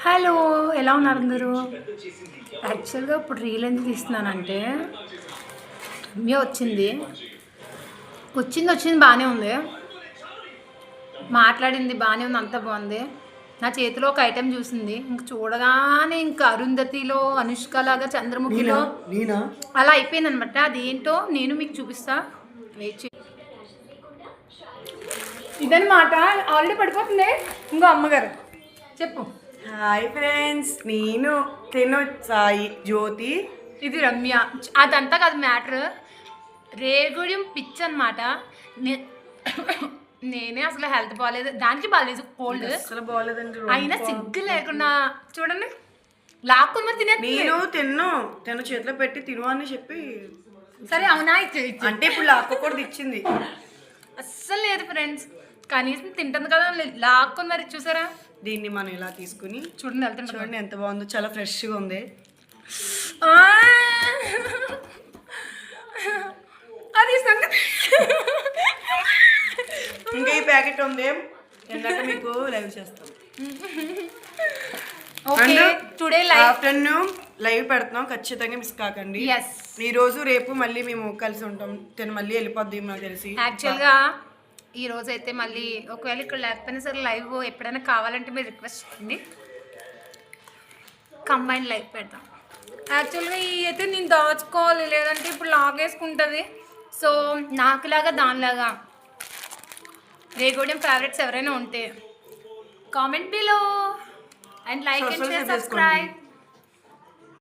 Hello, ఎలా ఉన్నారు అందరూ? యాక్చువల్గా ఇప్పుడు రీల్ ఎందుకు తీస్తున్నానంటే రమ్య వచ్చింది బాగానే ఉంది, మాట్లాడింది బాగానే ఉంది, అంతా బాగుంది. నా చేతిలో ఒక ఐటెం చూసింది, ఇంక చూడగానే ఇంకా అరుంధతిలో అనుష్క లాగా చంద్రముఖిలో అలా అయిపోయింది అనమాట. అదేంటో నేను మీకు చూపిస్తా, వెయిట్. ఇదన్నమాట, ఆల్రెడీ పడిపోతుంది. ఇంకో అమ్మగారు చెప్పు. హాయ్ ఫ్రెండ్స్, నేను సాయి జ్యోతి, ఇది రమ్య. అదంతా కాదు మ్యాటర్, రేగుడియం పిచ్ అనమాట. నేనే అసలు హెల్త్ బాగాలేదు, దానికి బాగాలేదు, కోల్డ్ అసలు బాగాలేదండి. అయినా సిగ్గు లేకుండా చూడండి లాక్కుని మరి తినే. నేను తిను చేతిలో పెట్టి తిను అని చెప్పి, సరే అవునా అంటే ఇప్పుడు లాక్కకూడదు ఇచ్చింది. అస్సలు లేదు ఫ్రెండ్స్, కనీసం తింటుంది కదా లాక్కుని మరి. చూసారా, దీన్ని మనం ఇలా తీసుకుని చూడండి, వెళ్తాను చూడండి ఎంత బాగుందో, చాలా ఫ్రెష్గా ఉంది. అది సంగతి. ఇంకా ఈ ప్యాకెట్ ఉంది, ఇందాక మీకు లైవ్ చేస్తాం. టుడే ఆఫ్టర్నూన్ లైవ్ పెడుతున్నాం, ఖచ్చితంగా మిస్ కాకండి. ఈ రోజు రేపు మళ్ళీ మేము కలిసి ఉంటాం. తిను మళ్ళీ వెళ్ళిపోద్ది నాకు తెలిసి. యాక్చువల్గా ఈ రోజు అయితే మళ్ళీ ఒకవేళ ఇక్కడ లేకపోయినా సరే లైవ్ ఎప్పుడైనా కావాలంటే మీరు రిక్వెస్ట్ చేయండి, కంబైన్ లైవ్ పెడతాం. యాక్చువల్గా ఈ అయితే నేను దాచుకోవాలి, లేదంటే ఇప్పుడు లాగేసుకుంటుంది. సో నాకులాగా దానిలాగా రేగోడియం ఫేవరెట్స్ ఎవరైనా ఉంటే comment below and like and share, subscribe.